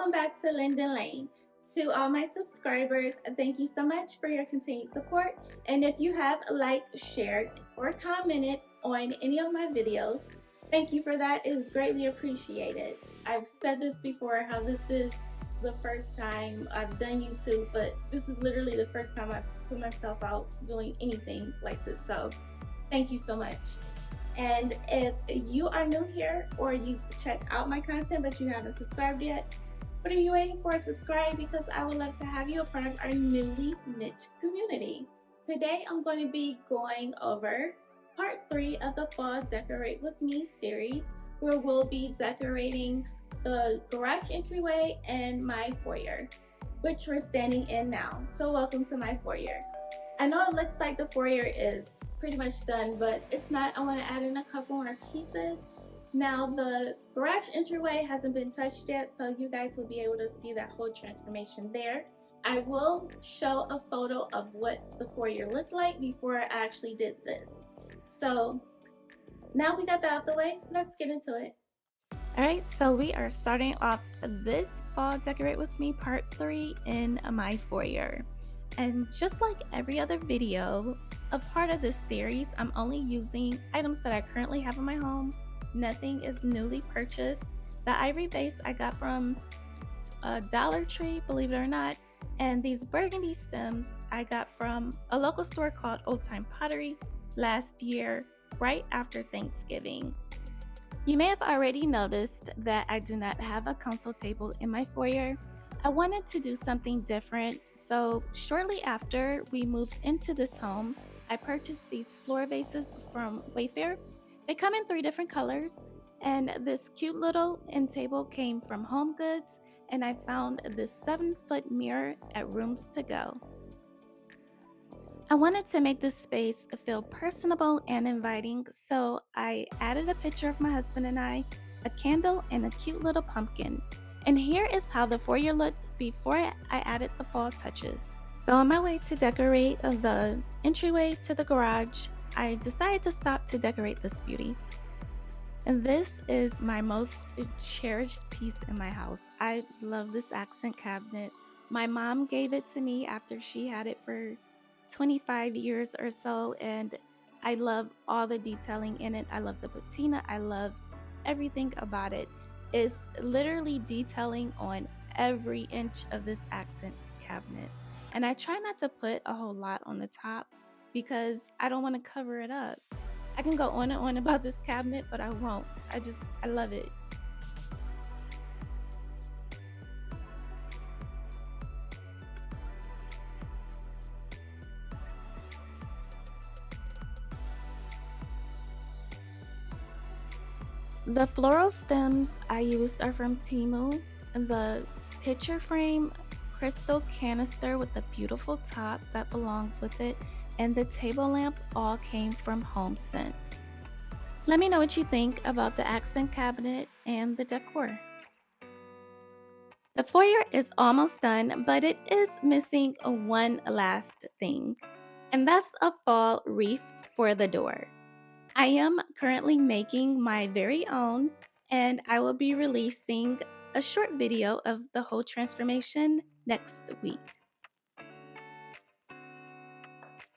Welcome back to Linden Lane. To all my subscribers, thank you so much for your continued support. And if you have liked, shared, or commented on any of my videos, thank you for that. It is greatly appreciated. I've said this before, how this is the first time I've done YouTube, but this is literally the first time I've put myself out doing anything like this. So thank you so much. And if you are new here or you've checked out my content but you haven't subscribed yet, what are you waiting for? Subscribe, because I would love to have you a part of our newly niche community. Today I'm going to be going over part 3 of the Fall Decorate With Me series, where we'll be decorating the garage entryway and my foyer, which we're standing in now. So welcome to my foyer. I know it looks like the foyer is pretty much done, but it's not. I want to add in a couple more pieces. Now the garage entryway hasn't been touched yet, so you guys will be able to see that whole transformation there. I will show a photo of what the foyer looked like before I actually did this. So now we got that out the way, let's get into it. Alright, so we are starting off this Fall Decorate With Me part 3 in my foyer. And just like every other video, a part of this series, I'm only using items that I currently have in my home. Nothing is newly purchased. The ivory vase I got from a Dollar Tree, believe it or not. And these burgundy stems I got from a local store called Old Time Pottery last year, right after Thanksgiving. You may have already noticed that I do not have a console table in my foyer. I wanted to do something different, so shortly after we moved into this home, I purchased these floor vases from Wayfair. They come in 3 different colors, and this cute little end table came from Home Goods, and I found this 7-foot mirror at Rooms To Go. I wanted to make this space feel personable and inviting, so I added a picture of my husband and I, a candle, and a cute little pumpkin. And here is how the foyer looked before I added the fall touches. So on my way to decorate the entryway to the garage, I decided to stop to decorate this beauty. And this is my most cherished piece in my house. I love this accent cabinet. My mom gave it to me after she had it for 25 years or so, and I love all the detailing in it. I love the patina. I love everything about it. It's literally detailing on every inch of this accent cabinet. And I try not to put a whole lot on the top because I don't want to cover it up. I can go on and on about this cabinet, but I won't. I love it. The floral stems I used are from Temu. The picture frame crystal canister with the beautiful top that belongs with it, and the table lamp all came from HomeSense. Let me know what you think about the accent cabinet and the decor. The foyer is almost done, but it is missing one last thing, and that's a fall wreath for the door. I am currently making my very own, and I will be releasing a short video of the whole transformation next week.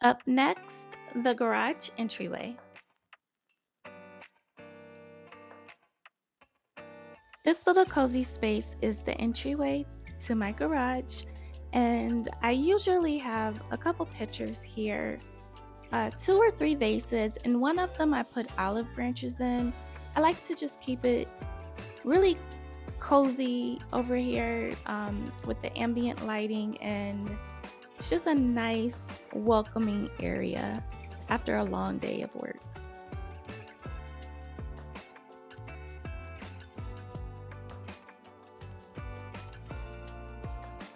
Up next, the garage entryway. This little cozy space is the entryway to my garage, and I usually have a couple pictures here. 2 or 3 vases, and one of them I put olive branches in. I like to just keep it really cozy over here with the ambient lighting, and it's just a nice welcoming area after a long day of work.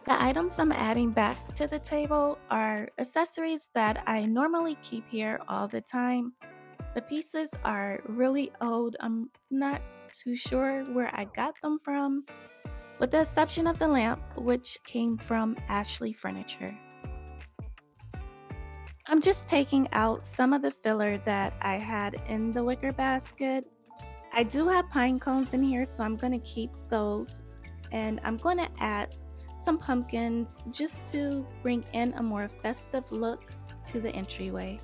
The items I'm adding back to the table are accessories that I normally keep here all the time. The pieces are really old. I'm not too sure where I got them from, with the exception of the lamp, which came from Ashley Furniture. I'm just taking out some of the filler that I had in the wicker basket. I do have pine cones in here, so I'm going to keep those. and I'm going to add some pumpkins just to bring in a more festive look to the entryway.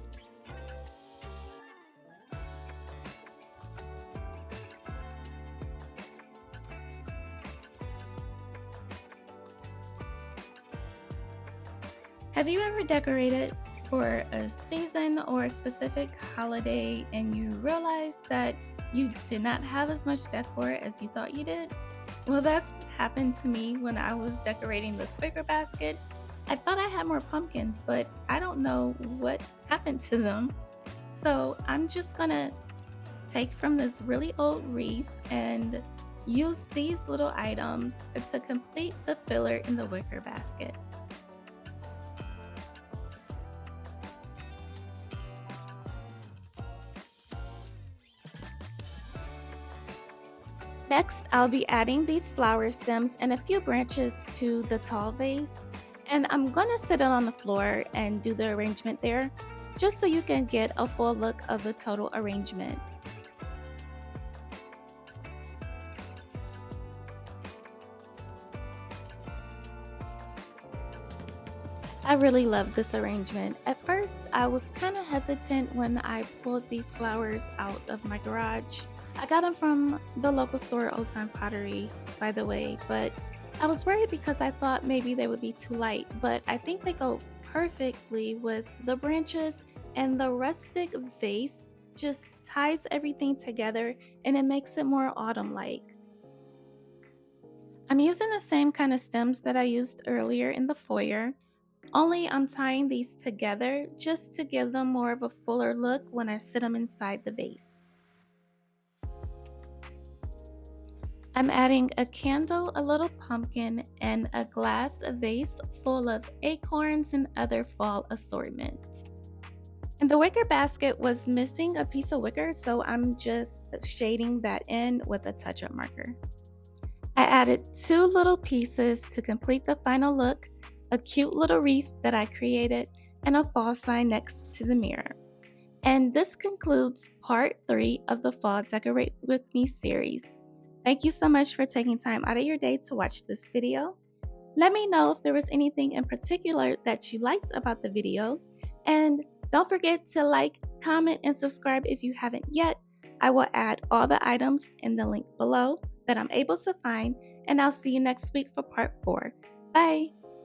Have you ever decorated for a season or a specific holiday and you realized that you did not have as much decor as you thought you did? Well, that's what happened to me when I was decorating this wicker basket. I thought I had more pumpkins, but I don't know what happened to them. So I'm just gonna take from this really old wreath and use these little items to complete the filler in the wicker basket. Next, I'll be adding these flower stems and a few branches to the tall vase. And I'm gonna sit it on the floor and do the arrangement there, just so you can get a full look of the total arrangement. I really love this arrangement. At first, I was kind of hesitant when I pulled these flowers out of my garage. I got them from the local store, Old Time Pottery, by the way, but I was worried because I thought maybe they would be too light, but I think they go perfectly with the branches, and the rustic vase just ties everything together and it makes it more autumn-like. I'm using the same kind of stems that I used earlier in the foyer, only I'm tying these together just to give them more of a fuller look when I sit them inside the vase. I'm adding a candle, a little pumpkin, and a glass vase full of acorns and other fall assortments. And the wicker basket was missing a piece of wicker, so I'm just shading that in with a touch-up marker. I added two little pieces to complete the final look, a cute little wreath that I created, and a fall sign next to the mirror. And this concludes part 3 of the Fall Decorate With Me series. Thank you so much for taking time out of your day to watch this video. Let me know if there was anything in particular that you liked about the video. And don't forget to like, comment, and subscribe if you haven't yet. I will add all the items in the link below that I'm able to find, and I'll see you next week for part 4. Bye!